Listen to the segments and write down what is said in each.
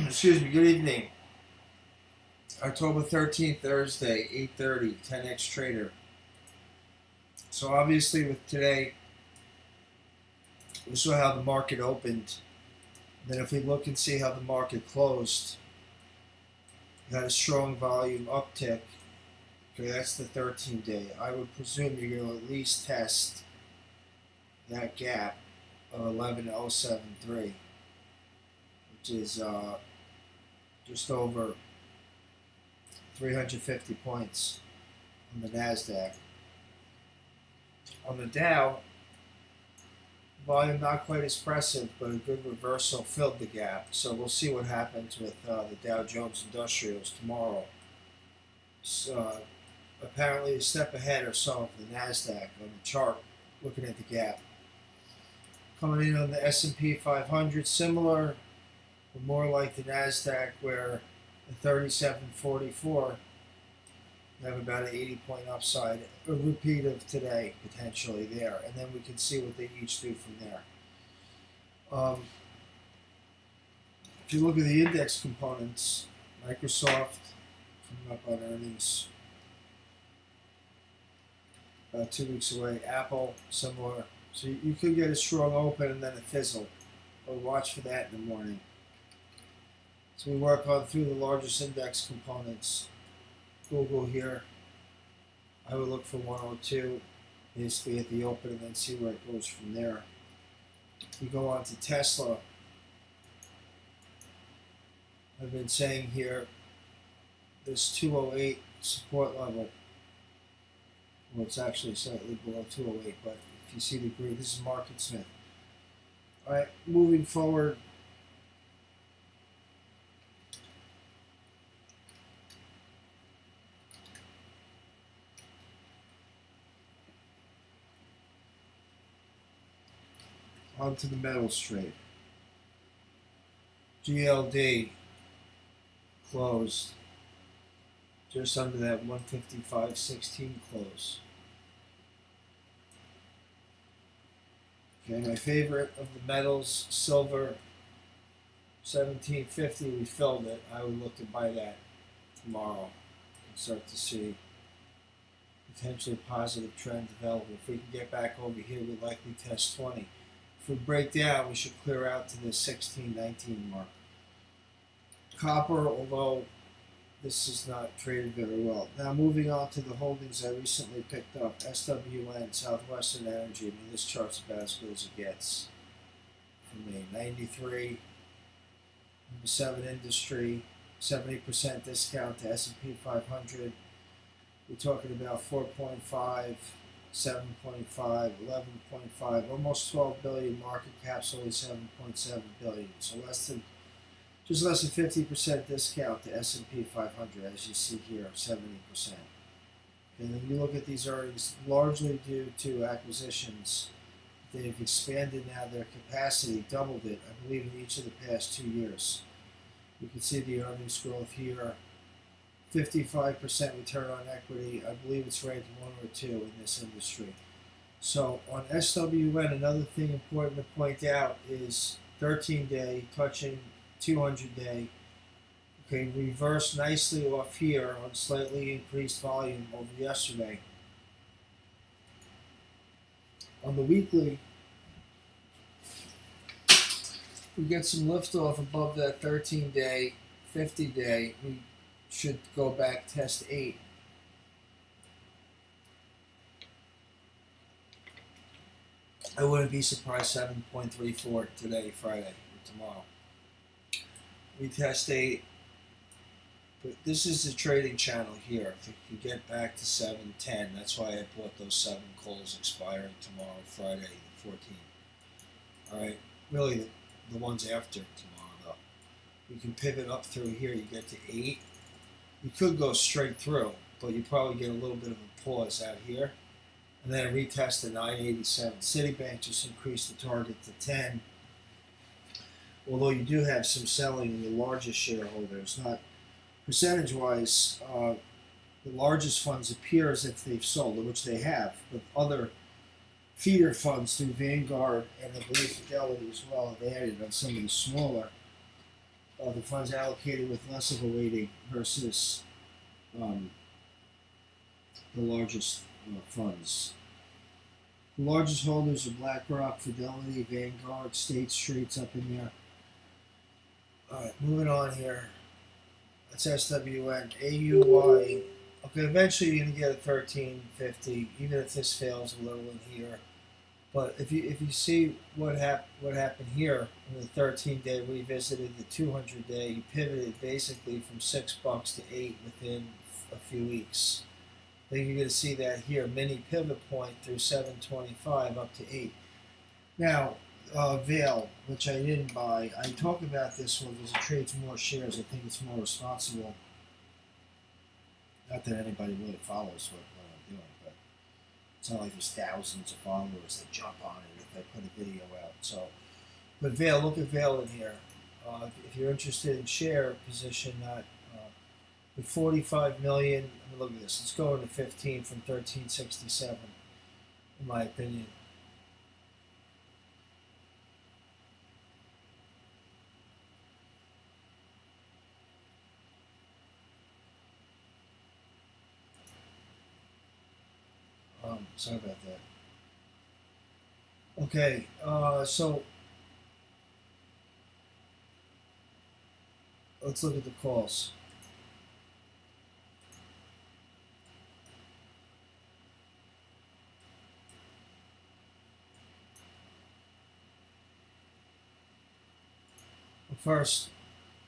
Excuse me, good evening. October 13th, Thursday, 8:30, 10xTrader. So obviously with today, we saw how the market opened. Then if we look and see how the market closed, we had a strong volume uptick. Okay, that's the 13-day. I would presume you're going to at least test that gap of 11,073, which is just over 350 points on the NASDAQ. On the Dow, volume not quite expressive, but a good reversal filled the gap. So we'll see what happens with the Dow Jones Industrials tomorrow. So apparently a step ahead or so of the NASDAQ on the chart, looking at the gap. Coming in on the S&P 500, similar, but more like the NASDAQ, where the 3744, you have about an 80-point upside, a repeat of today potentially there, and then we can see what they each do from there. If you look at the index components, Microsoft coming up on earnings about 2 weeks away, Apple similar, so you could get a strong open and then a fizzle, but watch for that in the morning. So we work on through the largest index components. Google here, I would look for 102, basically at the open, and then see where it goes from there. We go on to Tesla. I've been saying here, this 208 support level, well, it's actually slightly below 208, but if you see the green, this is Market Smith. All right, moving forward. Onto the metals trade. GLD closed just under that 155.16 close. Okay, my favorite of the metals, silver, 1750. We filled it. I would look to buy that tomorrow and start to see potentially positive trend develop. If we can get back over here, we'd likely test 20. If we break down, we should clear out to the 16-19 mark. Copper, although this is not traded very well. Now moving on to the holdings I recently picked up. SWN, Southwestern Energy. I mean, this chart's about as good as it gets for me. 93, number 7 industry, 70% discount to S&P 500. We're talking about 4.5. 7.5, 11.5, almost 12 billion market cap's only 7.7 billion. So just less than 50% discount to S&P 500, as you see here, 70%. And then you look at these earnings, largely due to acquisitions. They've expanded now their capacity, doubled it, I believe, in each of the past 2 years. You can see the earnings growth here. 55% return on equity. I believe it's ranked 1 or 2 in this industry. So on SWN, another thing important to point out is 13-day touching 200-day. Okay, reversed nicely off here on slightly increased volume over yesterday. On the weekly, we get some liftoff above that 13-day, 50-day. We should go back, test 8. I wouldn't be surprised 7.34 today, Friday, or tomorrow. We test 8. But this is the trading channel here. If you get back to 7.10, that's why I bought those 7 calls expiring tomorrow, Friday, the 14th. Alright, really the ones after tomorrow, though. You can pivot up through here, you get to 8. You could go straight through, but you probably get a little bit of a pause out here. And then a retest to 987. Citibank just increased the target to 10. Although you do have some selling in the largest shareholders. Not percentage-wise, the largest funds appear as if they've sold, which they have. But other feeder funds through Vanguard and I believe Fidelity as well have added on some of the smaller the funds allocated with less of a weighting versus um, the largest funds. The largest holders are BlackRock, Fidelity, Vanguard, State Street's up in there. All right, moving on here. That's SWN, AUY. Okay, eventually you're gonna get a 1350, even if this fails a little in here. But if you see what happened here in the 13-day revisited the 200-day, you pivoted basically from $6 to 8 within a few weeks. Then you're going to see that here mini pivot point through 725 up to 8. Now Vail, which I didn't buy, I talk about this one because it trades more shares. I think it's more responsible. Not that anybody really follows what I'm doing, but it's not like there's thousands of followers that jump on it if I put a video out. So, but Vail, look at Vail in here. If you're interested in share position, not with 45 million. I mean, look at this. Let's go into 15 from 1367, in my opinion. Sorry about that. Okay, so let's look at the calls. First,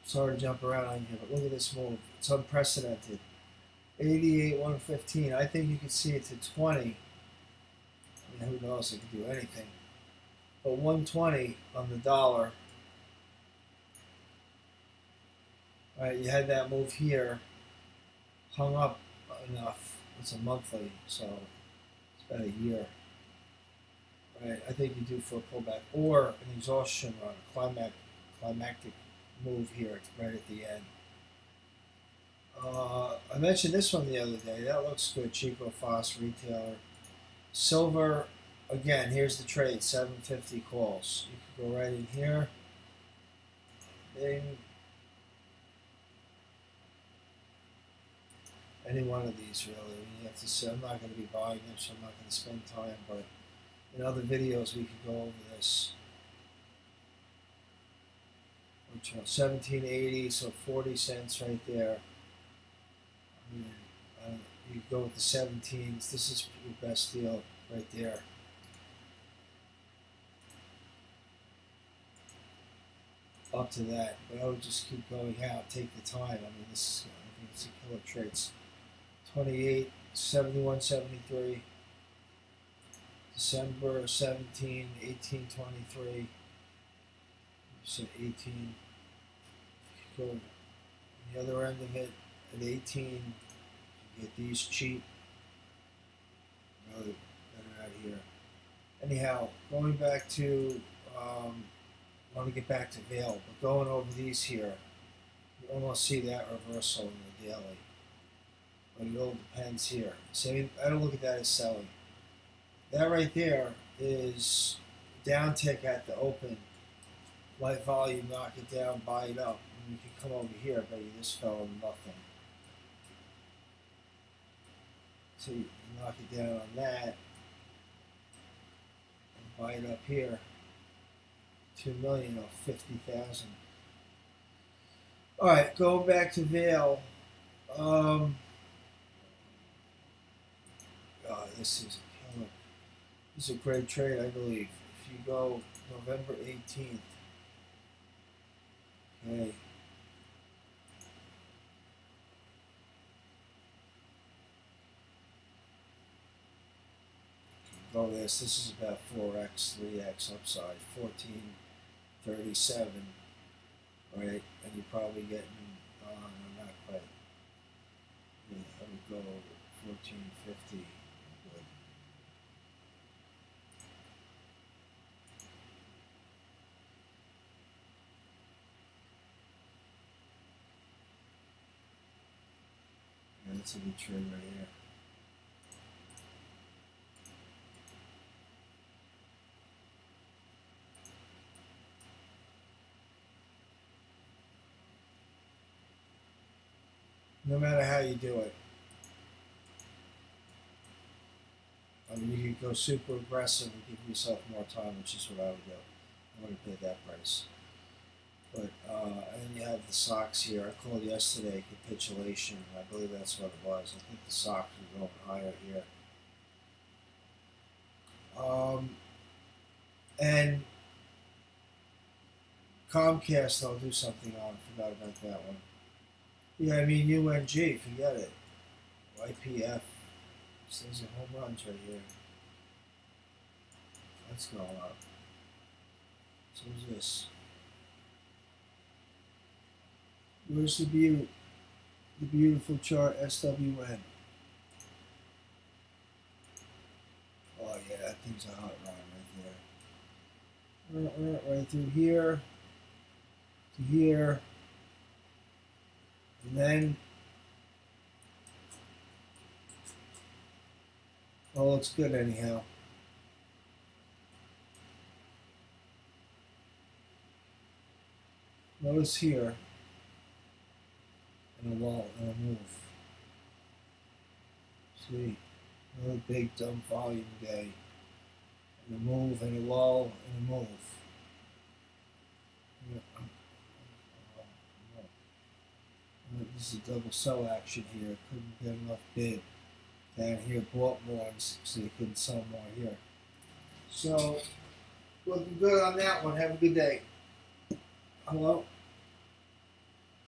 sorry to jump around on you, but look at this move. It's unprecedented. 88, 115. I think you could see it to 20. I mean, who knows? It could do anything. But 120 on the dollar. All right, you had that move here. Hung up enough. It's a monthly, so it's about a year. Right, I think you do for a pullback or an exhaustion run, a climactic move here. It's right at the end. I mentioned this one the other day. That looks good. Chico Foss retailer. Silver, again, here's the trade. 750 calls. You can go right in here. Bing. Any one of these, really. I mean, you have to say, I'm not going to be buying them, so I'm not going to spend time. But in other videos, we could go over this. 1780, so 40 cents right there. I mean, you go with the 17s. This is your best deal right there. Up to that, but I would just keep going out. Take the time. I mean, this is, I think it's a killer trades. 28, 71, 73. December 17, 18, 23. So 18. Go on the other end of it at 18. You get these cheap. Really better out here. Anyhow, going back to, I want to get back to Vail, but going over these here, you almost see that reversal in the daily. But it all depends here. So I don't look at that as selling. That right there is down tick at the open. Light volume, knock it down, buy it up. And you can come over here, but you just fell on nothing. So you knock it down on that and buy it up here. 2 million or 50,000. All right, going back to Vail. God, this is a killer. This is a great trade, I believe. If you go November 18th, okay. Go this. This is about 4x, 3x upside, 1437, right? And you're probably getting, no, not quite. Yeah, I would go 1450. Good. Yeah, that's a good trade right here. no matter how you do it. I mean, you could go super aggressive and give yourself more time, which is what I would do. I wouldn't pay that price. But and then you have the socks here. I called yesterday capitulation. I believe that's what it was. I think the socks are going higher here. And Comcast, I'll do something on. Forgot about that one. Yeah, I mean UNG. Forget it. YPF. These are home runs right here. That's going up. So who's this? Where's the beauty? The beautiful chart SWN. Oh yeah, that thing's a hot rod right there. Right through here to here, and then all looks good anyhow. Notice here, and a wall and a move. See, another big dumb volume day. And a move and a lull and a move. This is a double sell action here. Couldn't get enough bid. Down here, bought more, so you couldn't sell more here. So, looking good on that one. Have a good day. Hello?